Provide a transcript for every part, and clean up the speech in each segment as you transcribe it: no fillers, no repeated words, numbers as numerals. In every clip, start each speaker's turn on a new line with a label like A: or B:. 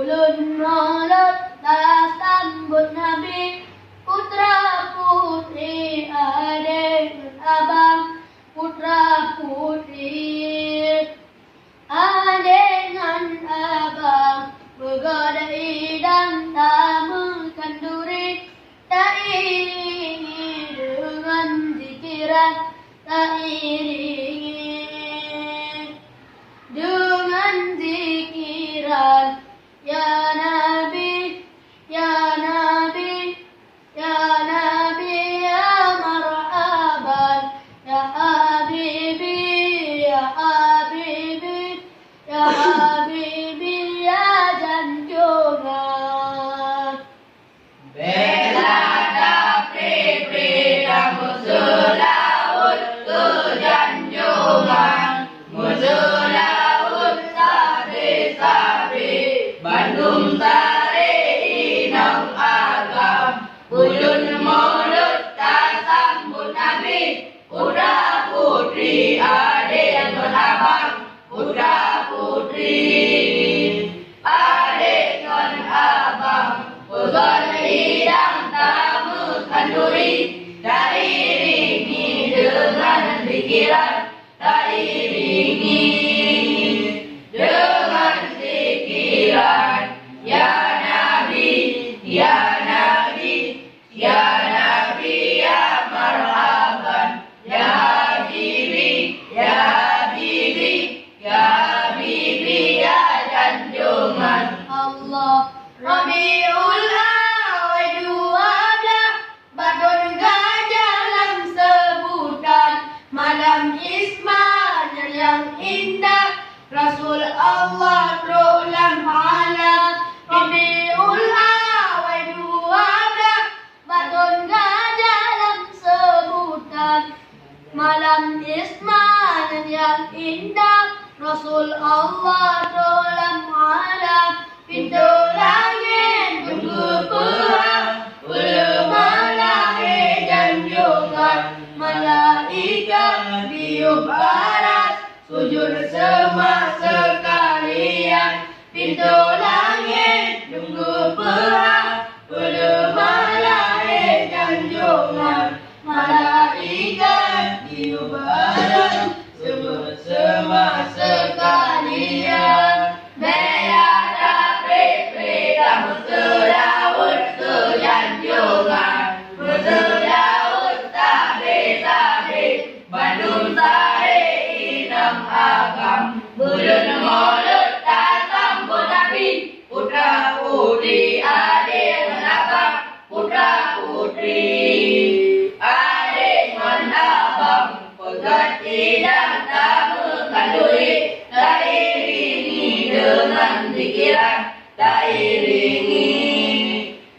A: ulun maulud tak sambut Nabi, putra putri adik abang, putra putri adik dengan abang, bergadai dan tak mengkanduri, tak iringi dengan zikiran, tak iringi dengan zikiran. Ya Nabi, ya Nabi, ya Nabi, ya marhaban, ya Habibi, ya Habibi, ya Habibi, ya janjungan.
B: Bela dapri pridang musuh laut ke janjungan, musuh laut sabi-sabi, Bandung sare inam agam, ulun maulud tak sambut Nabi, putra putri adik abang, putra putri adik dengan abang, bergadai dan tak mengkanduri, tak iringi dengan pikiran, tak iringi dengan pikiran. Ya Nabi, ya Nabi, ya Nabi, ya marhaban, ya Habibi, ya Habibi, ya Habibi, ya janjungan.
A: Allah Rabiul Awal 12, badun gajah dalam sebutan, malam Ismail yang indah, Rasul Allah terulang alam. Rabiul Awal 12, badun gajah dalam sebutan, malam Ismail yang indah, Rasul Allah terulang alam. Pintu langit tunggu perang, ulama lahir janjungan, malaikat tiup aras, sujud semua sekalian. Pintu langit tunggu perang, ulama lahir janjungan, malaikat tiup aras, sujud semua sekalian. Musuh laut ke janjungan, musuh laut sabi-sabi, Bandung sare inam agam, ulun maulud tak sambut Nabi, putra putri adik abang, putra putri adik dengan abang, bergadai dan tak mengkanduri, tak iringi dengan pikiran, tak iringi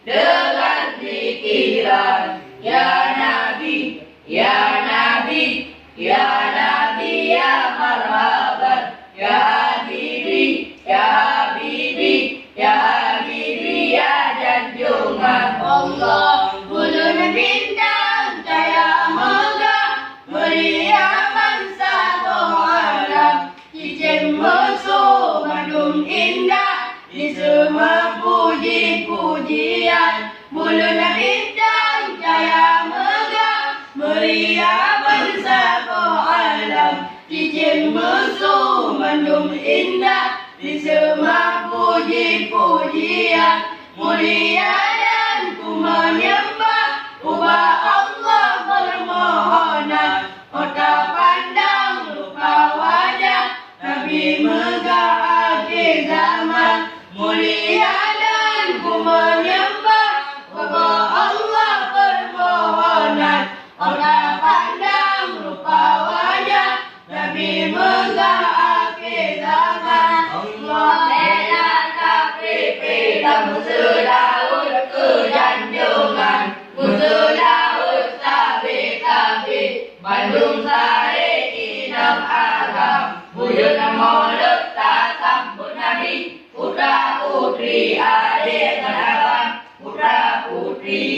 A: dengan pikiran. Ya Nabi, ya Nabi, ya Nabi, ya marhaban, ya Habibi, ya Habibi, ya Habibi, ya janjungan. Allah ulun bintang cahaya megah, meriah bangsa alam, cincin musuh Bandung indah, di semua puji-pujian. Mulun bintang cahaya megah, meriah bangsa alam, cincin musuh Bandung indah, di semua puji-pujian. Mulia dan ku menyembah, ubah Allah permohonan, kota pandang lupa wajah Nabi megah akhir zaman. Mulia dan ku menyembah, ubah Allah permohonan, kota pandang lupa wajah Nabi megah akhir zaman. Allah
B: Bela dapri pridang musuh laut ke janjungan, musuh laut sabi-sabi, Bandung sare inam agam, ulun maulud tak sambut Nabi, putra putri adik abang, putra putri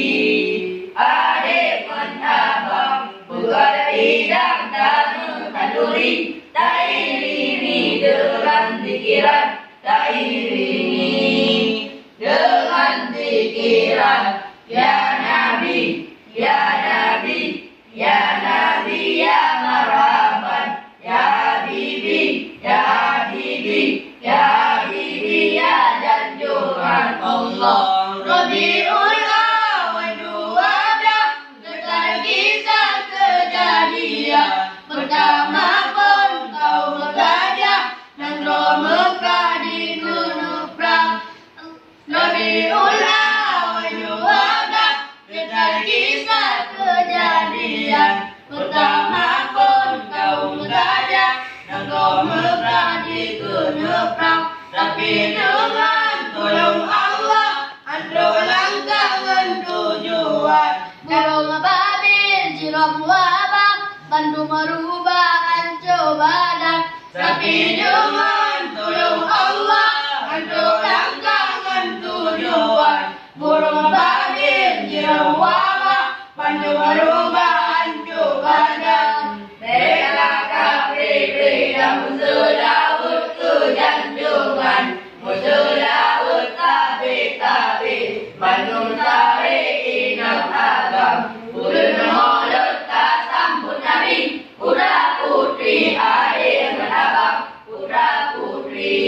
B: adik abang, bergadai dan tak mengkanduri, tak iringi dengan pikiran, tak iringi Allah. Rabiul Awal 12 tentang kisah kejadian pertama pun kau bergajah dan roh Mekah di gunung perang. Rabiul Awal 12 tentang kisah kejadian pertama pun kau bergajah dan roh Mekah di gunung perang. Tapi dengan tolong Allah, andro langkah tujuan. Kalau Babil, Jiram, Wabang, Bandung merubah hancur badan. Tapi dengan tolong Allah, andro langkah tujuan. Burung Babil, Jiram, Wabang, Bandung merubah hancur badan. Bela kapri dan musuh Daud kejanjungan, musuh Daud tapi Bandung tarik inam agam. Ulun mulut tak sambut Nabi, putra putri adik menabang, putra putri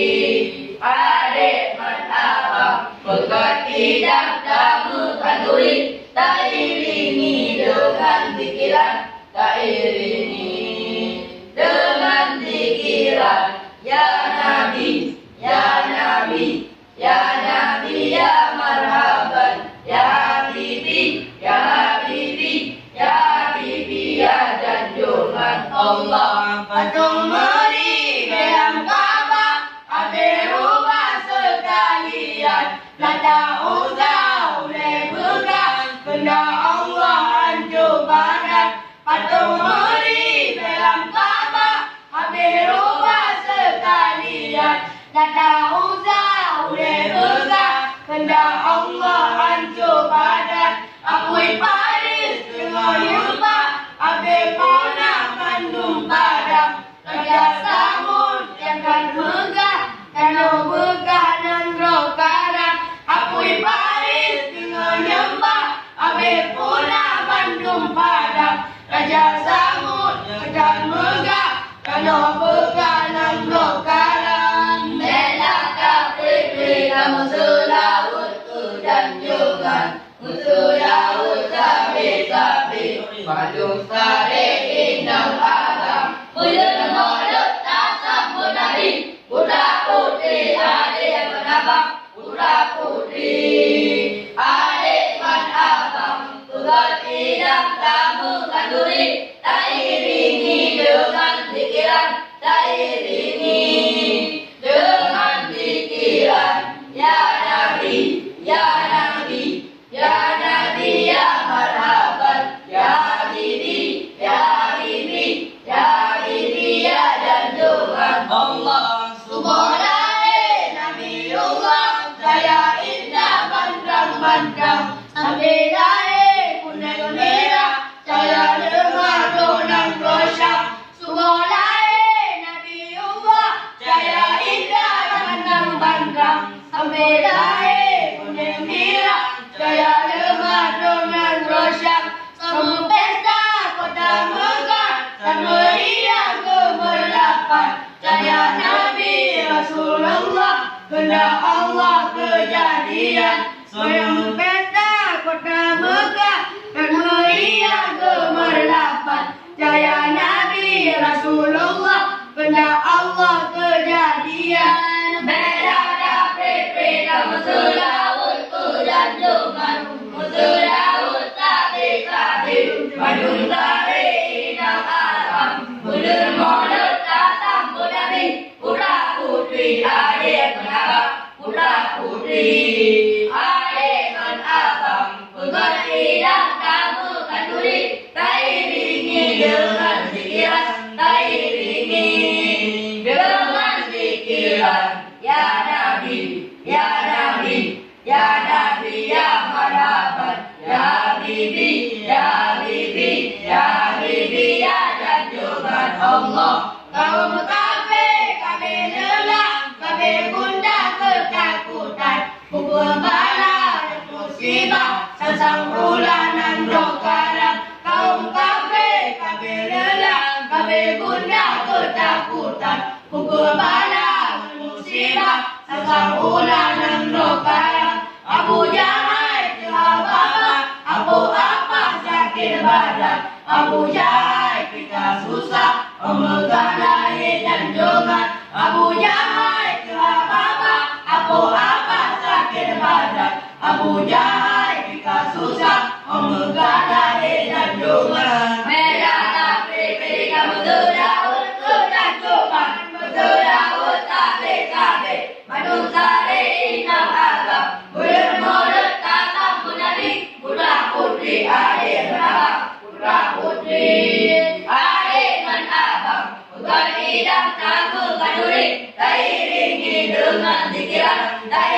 B: adik menabang. Pekat tidak tamu kanduri, tak iringi dengan pikiran, tak iringi dengan pikiran. Ya Nabi, ya Nabi, ya Nabi, ya marhaban, ya Habibi, ya Habibi, ya Habibi, ya janjungan Allah. Patung meri dalam Ka'bah, habis rubah sekalian. Lata usah oleh pegang, kena Allah hancur badan. Patung meri dalam Ka'bah, habis rubah sekalian. Lata usah oleh pegang, kena Allah hancur badan. Akui Paris dengan Yuba, habis Pona Bandung padam. Raja Samud jangan megah, kalau megah dan roh karam. Akui Paris dengan Yuba, habis Pona Bandung padam. Raja Samud jangan megah, kalau megah dan roh karam. Bela kapri dan musuh Daud kejanjungan, musuh Daud tapi Bandung tarik inam agam. Ulun mulut tak sambut Nabi, putra putri adik menabang, putra putri adik menabang. Pegat tidak tamu kanduri, tak iringi dengan pikiran, tak iringi dengan pikiran. Ya Nabi, ya Nabi, ya Nabi, ya marhaban, ya Habibi, ya Habibi, ya Habibi, ya janjungan Allah. Subhanallah, Nabiullah, saya indah bandang-bandang. Sampai lahir kuning merah, saya dengar donang rosyak. Subhanallah, Nabiullah, saya indah bandang-bandang. Sampai lahir kuning merah, saya dengar donang rosyak. Sama pesta kota Mekah, dan meriah kemerlapan. Saya Nabi Rasulullah, kehendak Allah kejadian. Sama pesta kota Mekah, dan meriah kemerlapan. Saya Nabi Rasulullah, kehendak Allah kejadian. Bela kapri dan musuh Daud kejanjungan, musuh Daud tapi Bandung tarik inam agam. Ulun mulut tak sambut Nabi, putra putri adik menabang, putra putri adik menabang. Pegat tidak tamu kanduri, tak iringi dengan pikiran, tak iringi dengan pikiran. Ya Nabi, ya Nabi, ya Nabi, ya marhaban, ya Habibi, ya Habibi, ya Habibi, ya janjungan Allah. Kaum kafir, kafir lelah, kafir gundah ketakutan. Pukul bala dan musibah, sasang ulanan roh karam. Kaum kafir, kafir lelah, kafir gundah ketakutan. Pukul bala dan musibah, sasang ulanan roh karam. Abu Jahal apa-apa, Abu apa sakit badan. Abu Jahal kita susah, memegang dahi dan jungan. Abu Jahal apa-apa, Abu apa sakit badan. Abu Jahal kita susah, memegang dahi dan jungan. Merah tapi kamu Daud, dan jungan. Betul Daud tapi kabeh, Bandung Sari inam agam. Mulut tatap munadi, putra putri adik menabang. Putra putri adik menabang. Bukan idam takut kanuri, tak iringi dengan zikiran, tak